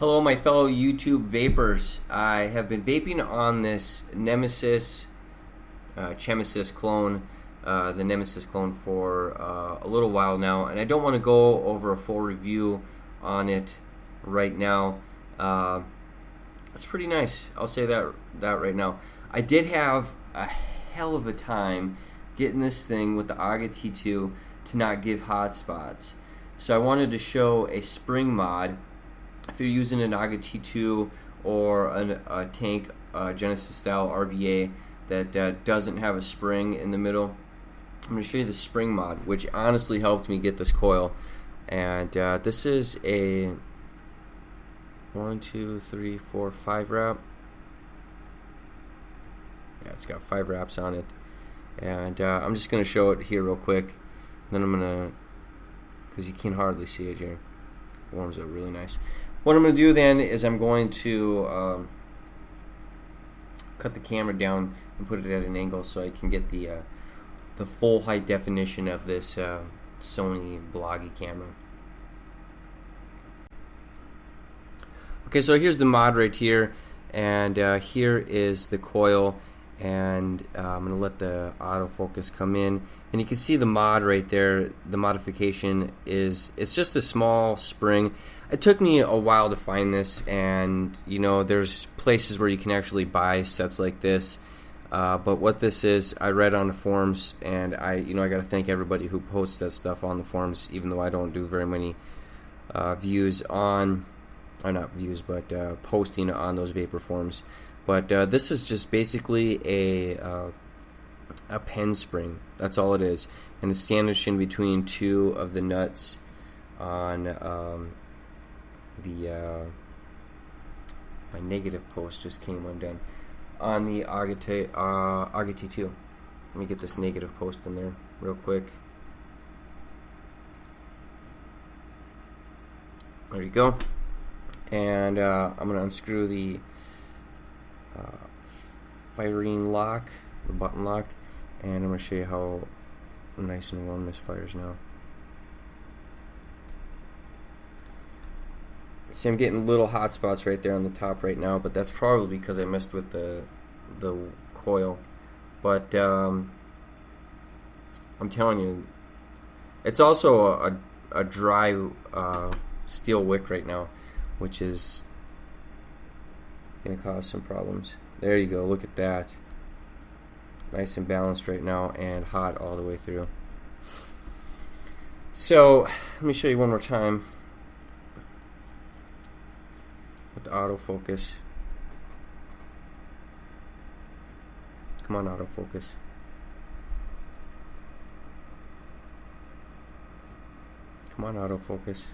Hello, my fellow YouTube vapors. I have been vaping on this Nemesis Chemesis clone, the Nemesis clone, for a little while now, and I don't want to go over a full review on it right now. It's pretty nice. I'll say that right now. I did have a hell of a time getting this thing with the AGA T2 to not give hot spots. So I wanted to show a spring mod. If you're using an AGA T2 or a tank Genesis style RBA that doesn't have a spring in the middle, I'm going to show you the spring mod, which honestly helped me get this coil. And this is a 1, 2, 3, 4, 5 wrap. Yeah, it's got 5 wraps on it. And I'm just going to show it here real quick. Then I'm going to, because you can hardly see it here, it warms up really nice. What I'm going to do then is I'm going to cut the camera down and put it at an angle so I can get the full height definition of this Sony Bloggy camera. Okay, so here's the mod right here, and here is the coil, and I'm going to let the autofocus come in, and you can see the mod right there. The modification is, it's just a small spring. It took me a while to find this, and you know, there's places where you can actually buy sets like this, but what this is, I read on the forums, and I got to thank everybody who posts that stuff on the forums, even though I don't do very many views on, or not views, but posting on those vapor forums. But this is just basically a pen spring. That's all it is, and it's sandwiched in between two of the nuts on my negative post just came undone on the AGA T2. Let me get this negative post in there real quick. There you go. And I'm going to unscrew the firing lock, the button lock, and I'm going to show you how nice and warm this fires now. See, I'm getting little hot spots right there on the top right now, but that's probably because I messed with the coil. But I'm telling you, it's also a dry steel wick right now, which is going to cause some problems. There you go, look at that. Nice and balanced right now, and hot all the way through. So let me show you one more time with the autofocus. Come on, autofocus. Come on, autofocus.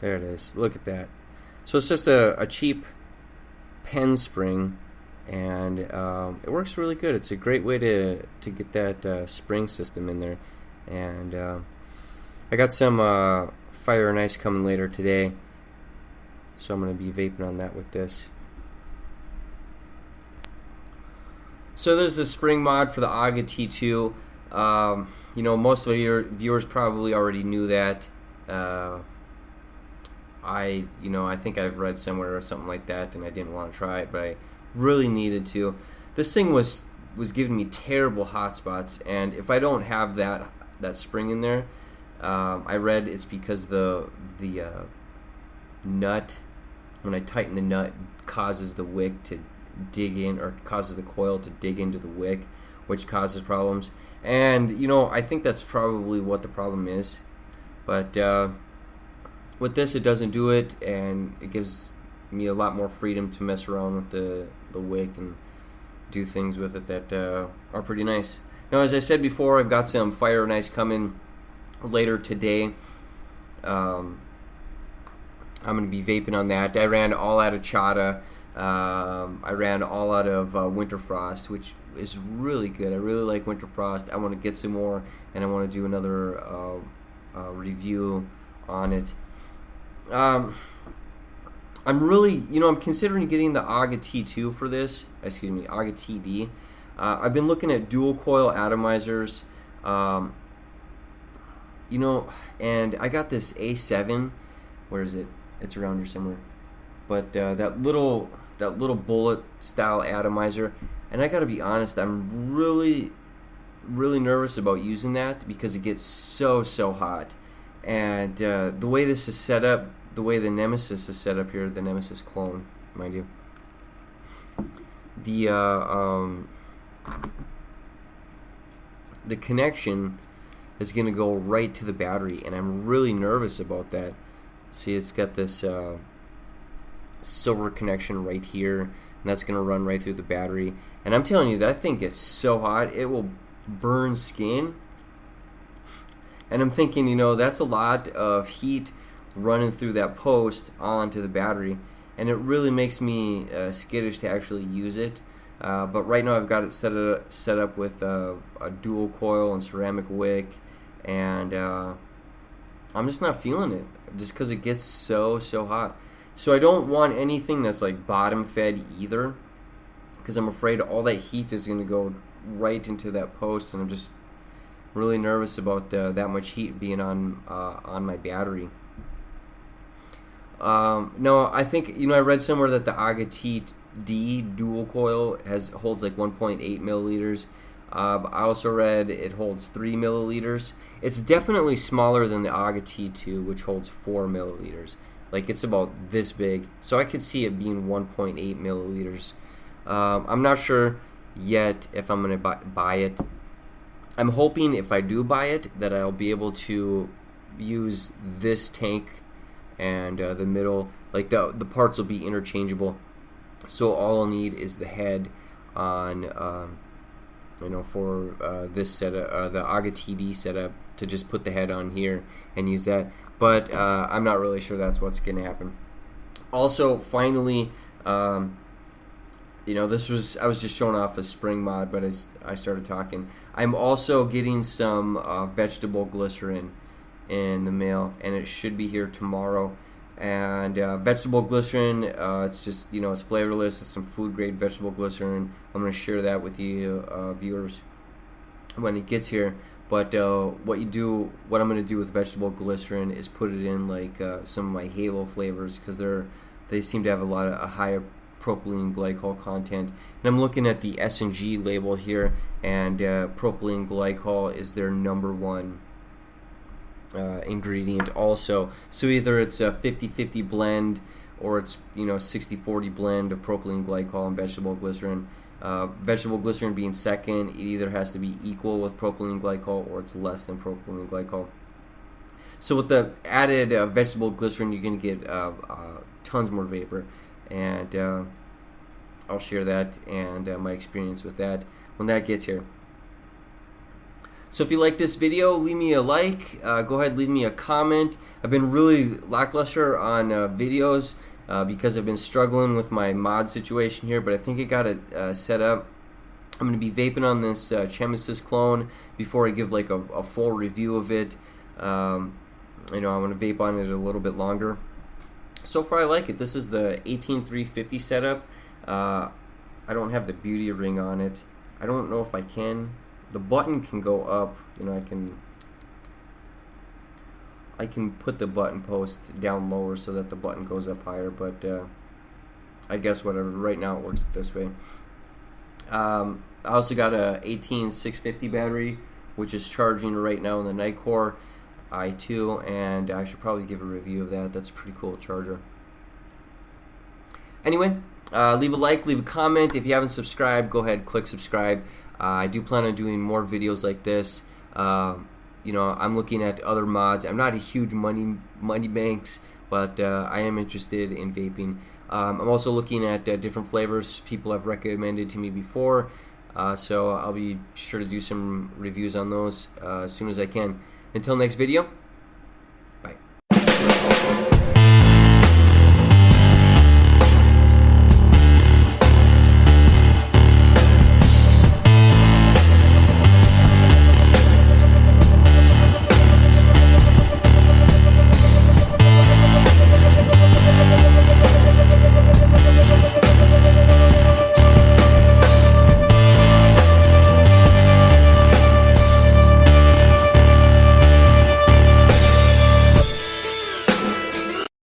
There it is. Look at that. So it's just a cheap pen spring, and it works really good. It's a great way to get that spring system in there. And I got some Fire and Ice coming later today, so I'm going to be vaping on that with this. So there's the spring mod for the AGA T2. You know, most of your viewers probably already knew that. I think I've read somewhere or something like that, and I didn't want to try it, but I really needed to. This thing was giving me terrible hot spots, and if I don't have that spring in there, I read it's because the nut, when I tighten the nut, causes the wick to dig in, or causes the coil to dig into the wick, which causes problems. And you know, I think that's probably what the problem is. But with this, it doesn't do it, and it gives me a lot more freedom to mess around with the wick and do things with it that are pretty nice. Now, as I said before, I've got some Fire and Ice coming later today. I'm going to be vaping on that. I ran all out of Chata. I ran all out of Winter Frost, which is really good. I really like Winter Frost. I want to get some more, and I want to do another review on it. I'm really, I'm considering getting the AGA T2 for this. Excuse me, AGA TD. I've been looking at dual coil atomizers. you know, and I got this A7. Where is it? It's around here somewhere. But that little bullet style atomizer, and I gotta be honest, I'm really nervous about using that because it gets so hot. And the way this is set up, the way the Nemesis is set up here, the Nemesis clone, mind you, the connection is going to go right to the battery, and I'm really nervous about that. See, it's got this silver connection right here, and that's going to run right through the battery. And I'm telling you, that thing gets so hot, it will burn skin. And I'm thinking, you know, that's a lot of heat running through that post onto the battery, and it really makes me skittish to actually use it. But right now I've got it set up with a dual coil and ceramic wick, and I'm just not feeling it, just because it gets so hot. So I don't want anything that's like bottom fed either, because I'm afraid all that heat is going to go right into that post, and I'm just really nervous about that much heat being on my battery. No, I think, you know, I read somewhere that the AGA TD dual coil holds like 1.8 milliliters. I also read it holds 3 milliliters. It's definitely smaller than the AGA T2, which holds 4 milliliters. Like, it's about this big, so I could see it being 1.8 milliliters. I'm not sure yet if I'm going to buy it. I'm hoping if I do buy it that I'll be able to use this tank and the middle, like the parts will be interchangeable. So all I'll need is the head on, you know, for this setup, the AGA TD setup, to just put the head on here and use that. But I'm not really sure that's what's going to happen. Also, finally, you know, I was just showing off a spring mod, but as I started talking, I'm also getting some vegetable glycerin in the mail, and it should be here tomorrow. And vegetable glycerin, it's just, you know, it's flavorless. It's some food grade vegetable glycerin. I'm going to share that with you viewers when it gets here. But what I'm going to do with vegetable glycerin is put it in like some of my Halo flavors, because they seem to have a higher propylene glycol content. And I'm looking at the S&G label here, and propylene glycol is their #1 ingredient also. So either it's a 50-50 blend, or it's, you know, 60-40 blend of propylene glycol and vegetable glycerin. Vegetable glycerin being second, it either has to be equal with propylene glycol or it's less than propylene glycol. So with the added vegetable glycerin, you're going to get tons more vapor, and I'll share that and my experience with that when that gets here. So if you like this video, leave me a like, go ahead, leave me a comment. I've been really lackluster on videos because I've been struggling with my mod situation here, but I think I got it set up. I'm going to be vaping on this Nemesis clone before I give like a full review of it. You know, I want to vape on it a little bit longer. So far I like it. This is the 18350 setup. I don't have the beauty ring on it. I don't know if I can. The button can go up, you know, I can put the button post down lower so that the button goes up higher, but I guess whatever, right now it works this way. I also got a 18650 battery, which is charging right now in the Nightcore i2, and I should probably give a review of that. That's a pretty cool charger. Anyway, leave a like, leave a comment. If you haven't subscribed, go ahead, click subscribe. I do plan on doing more videos like this. You know, I'm looking at other mods. I'm not a huge money banks, but I am interested in vaping. I'm also looking at different flavors people have recommended to me before, so I'll be sure to do some reviews on those as soon as I can. Until next video,